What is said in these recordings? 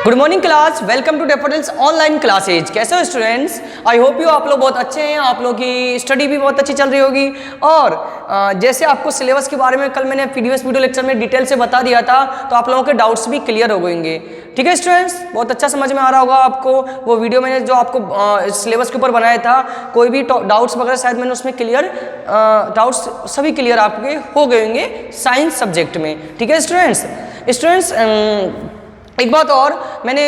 Good morning class, welcome to Daffodils online classes. कैसे हो students? I hope you आप लोग बहुत अच्छे हैं, आप लोग की स्टडी भी बहुत अच्छी चल रही होगी। और जैसे आपको सिलेबस के बारे में कल मैंने प्रीवियस वीडियो लेक्चर में डिटेल से बता दिया था, तो आप लोगों के डाउट्स भी क्लियर हो गएंगे। ठीक है स्टूडेंट्स, बहुत अच्छा समझ में आ रहा होगा आपको। वो वीडियो मैंने जो आपको सिलेबस के ऊपर बनाया था, कोई भी डाउट्स वगैरह शायद मैंने उसमें क्लियर डाउट्स सभी क्लियर आपके हो गए होंगे साइंस सब्जेक्ट में। ठीक है स्टूडेंट्स, एक बात और, मैंने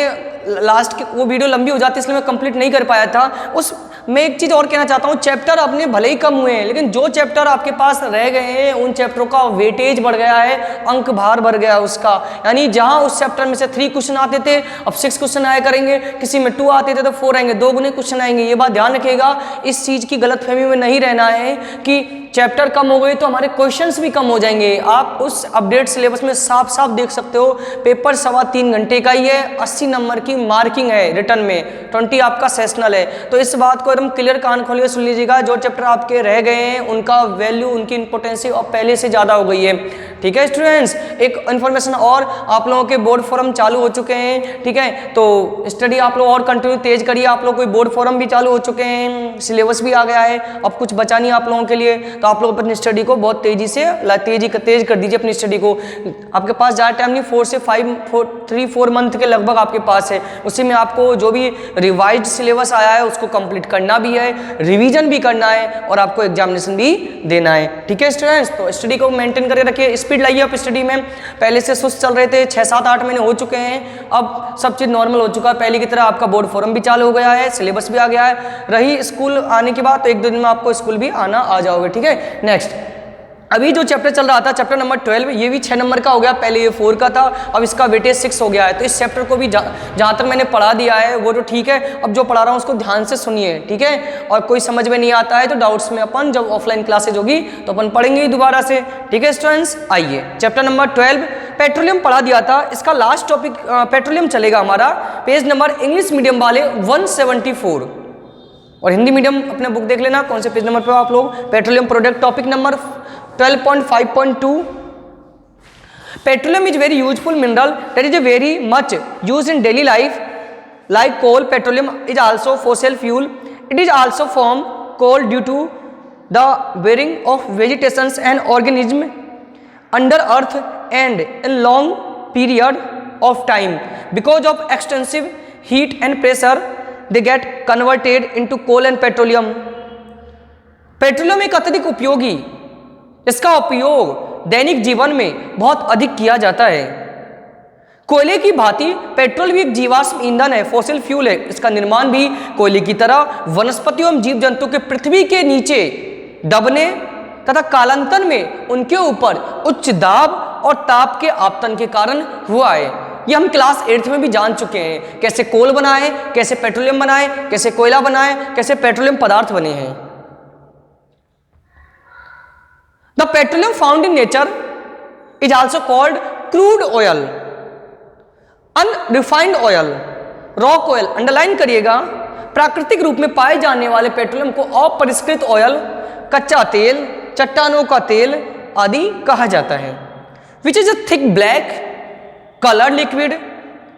लास्ट की वो वीडियो लंबी हो जाती है इसलिए मैं कंप्लीट नहीं कर पाया था। उस मैं एक चीज़ और कहना चाहता हूँ, चैप्टर अपने भले ही कम हुए हैं, लेकिन जो चैप्टर आपके पास रह गए हैं उन चैप्टरों का वेटेज बढ़ गया है, अंक भार बढ़ गया है उसका। यानी जहाँ उस चैप्टर में से 3 क्वेश्चन आते थे, अब 6 क्वेश्चन आया करेंगे, किसी में 2 आते थे तो 4 आएंगे, 2 गुने क्वेश्चन आएंगे। ये बात ध्यान रखिएगा, इस चीज़ की गलतफहमी में नहीं रहना है कि चैप्टर कम हो गए तो हमारे क्वेश्चंस भी कम हो जाएंगे। आप उस अपडेट सिलेबस में साफ साफ देख सकते हो, पेपर 3.25 घंटे का ही है, 80 नंबर की मार्किंग है रिटर्न में, 20 आपका सेशनल है। तो इस बात को एकदम क्लियर कान खोलिए सुन लीजिएगा, जो चैप्टर आपके रह गए हैं उनका वैल्यू, उनकी इंपोर्टेंसी अब पहले से ज़्यादा हो गई है। ठीक है स्टूडेंट्स, एक इन्फॉर्मेशन और, आप लोगों के बोर्ड फोरम चालू हो चुके हैं। ठीक है, तो स्टडी आप लोग और कंटिन्यू तेज करिए। आप लोग कोई बोर्ड फोरम भी चालू हो चुके हैं, सिलेबस भी आ गया है, अब कुछ बचा नहीं आप लोगों के लिए। तो आप लोग अपनी स्टडी को बहुत तेजी से तेज कर दीजिए अपनी स्टडी को। आपके पास ज़्यादा टाइम नहीं, 4 से 3-4 मंथ के लगभग आपके पास है। उसी में आपको जो भी रिवाइज्ड सिलेबस आया है उसको कंप्लीट करना भी है, रिवीजन भी करना है और आपको एग्जामिनेशन भी देना है। ठीक है स्टूडेंट्स, तो स्टडी को मेंटेन करके रखिए, स्पीड लाइए आप स्टडी में। पहले से सुस्त चल रहे थे, 6-7-8 महीने हो चुके हैं, अब सब चीज़ नॉर्मल हो चुका है। पहले की तरह आपका बोर्ड फोरम भी चालू हो गया है, सिलेबस भी आ गया है। रही स्कूल आने की बात, तो 1-2 दिन में आपको स्कूल भी आना आ जाओगे। ठीक है, नेक्स्ट, अभी जो चैप्टर चल रहा था चैप्टर नंबर 12, ये भी 6 नंबर का हो गया, पहले ये 4 का था, अब इसका वेटेज 6 हो गया है। तो इस चैप्टर को भी जहाँ तक मैंने पढ़ा दिया है वो तो ठीक है, अब जो पढ़ा रहा हूँ उसको ध्यान से सुनिए। ठीक है, और कोई समझ में नहीं आता है तो डाउट्स में अपन जब ऑफलाइन क्लासेज होगी तो अपन पढ़ेंगे दोबारा से। ठीक है स्टूडेंट्स, आइए चैप्टर नंबर 12 पेट्रोलियम पढ़ा दिया था, इसका लास्ट टॉपिक पेट्रोलियम चलेगा हमारा। पेज नंबर इंग्लिश मीडियम वाले 174 और हिंदी मीडियम अपने बुक देख लेना कौन से पेज नंबर पे हो आप लोग। Petroleum product topic number 12.5.2। Petroleum is very useful mineral that is very much use in daily life like coal. Petroleum is also fossil fuel. It is also form coal due to the burying of vegetations and organism under earth and in long period of time because of extensive heat and pressure they get converted into coal and petroleum। Petroleum एक अत्यधिक उपयोगी, इसका उपयोग दैनिक जीवन में बहुत अधिक किया जाता है। कोयले की भांति पेट्रोल भी एक जीवाश्म ईंधन है, फॉसिल फ्यूल है। इसका निर्माण भी कोयले की तरह वनस्पतियों एवं जीव जंतु के पृथ्वी के नीचे दबने तथा कालांतर में उनके ऊपर उच्च दाब और ताप के आपतन के कारण हुआ है। ये हम क्लास 8th में भी जान चुके हैं, कैसे कोल बनाए, कैसे पेट्रोलियम बनाए, कैसे कोयला बनाए, कैसे पेट्रोलियम पदार्थ बने हैं। The petroleum found in nature is also called crude oil, unrefined oil, rock oil. Underline करिएगा, प्राकृतिक रूप में पाए जाने वाले पेट्रोलियम को अपरिष्कृत ऑयल, कच्चा तेल, चट्टानों का तेल आदि कहा जाता है। Which is a thick black colour liquid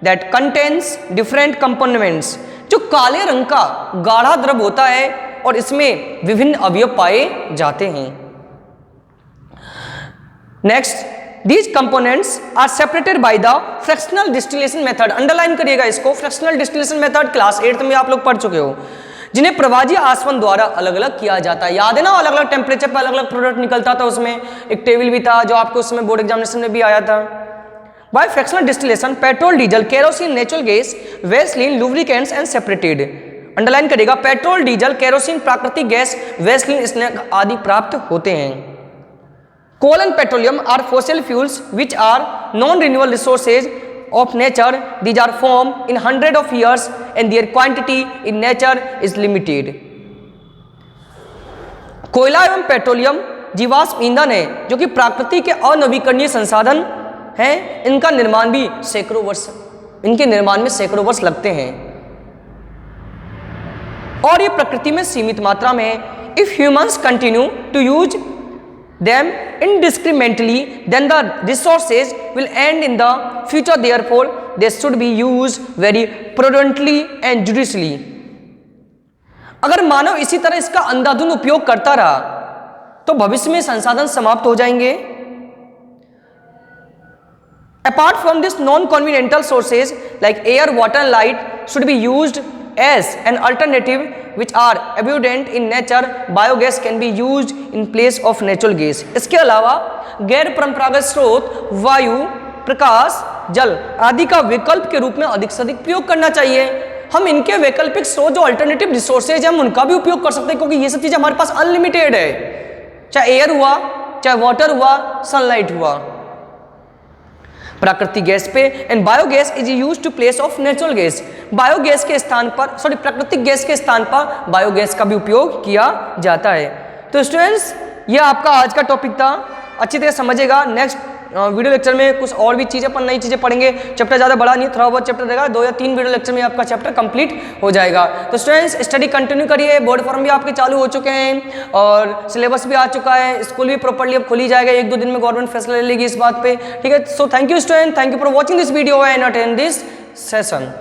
that contains different components, जो काले रंग का गाढ़ा द्रव होता है और इसमें विभिन्न अवयव पाए जाते हैं। Next, these components are separated by the fractional distillation method. Underline करिएगा इसको, fractional distillation method class 8th में आप लोग पढ़ चुके हो, जिन्हें प्रवाजी आसवन द्वारा अलग अलग किया जाता है। याद है ना, अलग अलग टेम्परेचर पर अलग अलग प्रोडक्ट निकलता था, उसमें एक टेबल भी था जो आपको उसमें बोर्ड एग्जामिनेशन में भी आया था। By fractional distillation, petrol, diesel, kerosene, natural gas, Vaseline, lubricants and separated। Underline करिएगा, पेट्रोल, डीजल, केरोसिन, प्राकृतिक गैस, वेस्लिन, स्नैक आदि प्राप्त होते हैं। Coal and petroleum are fossil fuels which are non renewable resources of nature। These are formed in hundreds of years and their quantity in nature is limited। कोयला एवं petroleum जीवाश्म ईंधन है जो कि प्रकृति के अनवीकरणीय संसाधन हैं। इनका निर्माण भी सैकड़ों वर्ष, इनके निर्माण में सैकड़ों वर्ष लगते हैं और ये प्रकृति में सीमित मात्रा में है। If humans continue to use them indiscriminately, then the resources will end in the future. Therefore they should be use very prudently and judicially. अगर मानव इसी तरह इसका अंधाधुंध उपयोग करता रहा तो भविष्य में संसाधन समाप्त हो जाएंगे। Apart from this, non-conventional sources like air, water, and light should be used as an alternative, which are abundant in nature. Biogas can be used in place of natural gas. इसके अलावा गैर परंपरागत स्रोत वायु, प्रकाश, जल आदि का विकल्प के रूप में अधिक से अधिक प्रयोग करना चाहिए। हम इनके वैकल्पिक स्रोत जो अल्टरनेटिव रिसोर्सेज हम उनका भी उपयोग कर सकते हैं, क्योंकि ये सब चीजें हमारे पास अनलिमिटेड है। चाहे एयर हुआ, चाहे वाटर हुआ, सनलाइट हुआ, प्राकृतिक गैस पे। And biogas is used to place of natural gas. Biogas के स्थान पर प्राकृतिक गैस के स्थान पर बायोगैस का भी उपयोग किया जाता है। तो स्टूडेंट्स, ये आपका आज का टॉपिक था, अच्छी तरह समझेगा। नेक्स्ट वीडियो लेक्चर में कुछ और भी चीज़ें अपन नई चीज़ें पढ़ेंगे। चैप्टर ज़्यादा बड़ा नहीं, थोड़ा बहुत चैप्टर रहेगा, 2 या 3 वीडियो लेक्चर में आपका चैप्टर कंप्लीट हो जाएगा। तो स्टूडेंट्स, स्टडी कंटिन्यू करिए। बोर्ड फॉर्म भी आपके चालू हो चुके हैं और सिलेबस भी आ चुका है। स्कूल भी प्रॉपर्ली अब खुली जाएगा, 1-2 दिन में गवर्नमेंट फैसला ले लेगी इस बात पे, ठीक है। So thank you student, thank you for watching this video and attend this session.